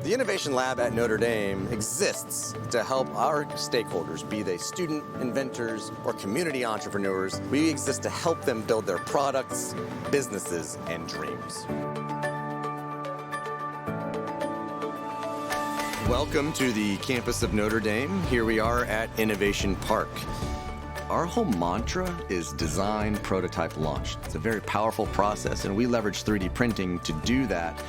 The Innovation Lab at Notre Dame exists to help our stakeholders, be they student inventors or community entrepreneurs. We exist to help them build their products, businesses, and dreams. Welcome to the campus of Notre Dame. Here we are at Innovation Park. Our whole mantra is design, prototype, launch. It's a very powerful process, and we leverage 3D printing to do that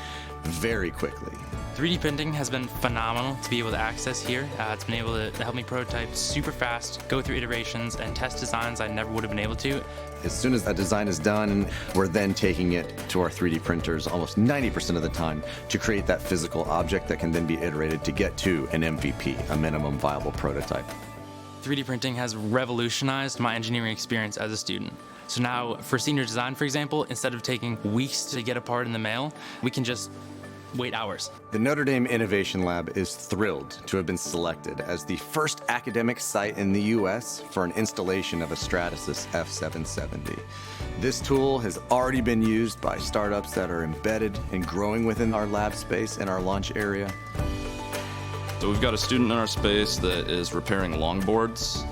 very quickly. 3D printing has been phenomenal to be able to access here. It's been able to help me prototype super fast, go through iterations, and test designs I never would have been able to. As soon as that design is done, we're then taking it to our 3D printers almost 90% of the time to create that physical object that can then be iterated to get to an MVP, a minimum viable prototype. 3D printing has revolutionized my engineering experience as a student. So now for senior design, for example, instead of taking weeks to get a part in the mail, we can just wait hours. The Notre Dame Innovation Lab is thrilled to have been selected as the first academic site in the U.S. for an installation of a Stratasys F770. This tool has already been used by startups that are embedded and growing within our lab space and our launch area. So we've got a student in our space that is repairing longboards.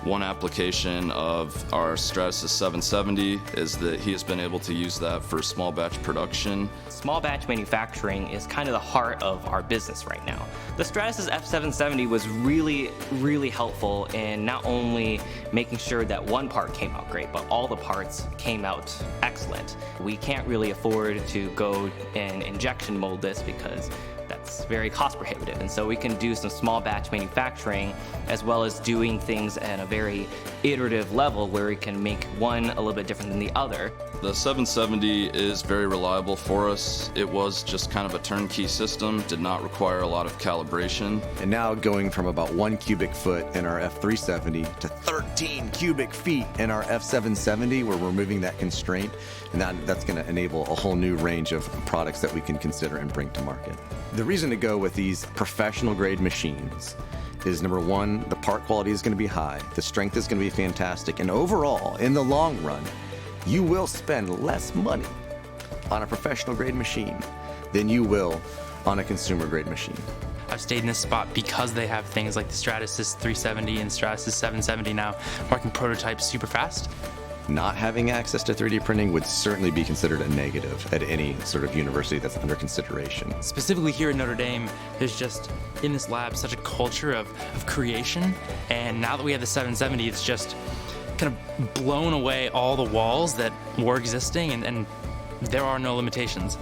One application of our Stratasys 770 is that he has been able to use that for small batch production. Small batch manufacturing is kind of the heart of our business right now. The Stratasys F770 was really helpful in not only making sure that one part came out great, but all the parts came out excellent. We can't really afford to go and injection mold this because that's very cost prohibitive, and so we can do some small batch manufacturing as well as doing things at a very iterative level where we can make one a little bit different than the other. The 770 is very reliable for us. It was just kind of a turnkey system, did not require a lot of calibration. And now going from about 1 cubic foot in our F370 to 13 cubic feet in our F770, we're removing that constraint, and that's going to enable a whole new range of products that we can consider and bring to market. The reason to go with these professional grade machines is, number one, the part quality is going to be high, the strength is going to be fantastic, and overall, in the long run, you will spend less money on a professional grade machine than you will on a consumer grade machine. I've stayed in this spot because they have things like the Stratasys 370 and Stratasys 770 now, where I can prototype super fast. Not having access to 3D printing would certainly be considered a negative at any sort of university that's under consideration. Specifically here at Notre Dame, there's just, in this lab, such a culture of creation, and now that we have the 770, it's just kind of blown away all the walls that were existing, and there are no limitations.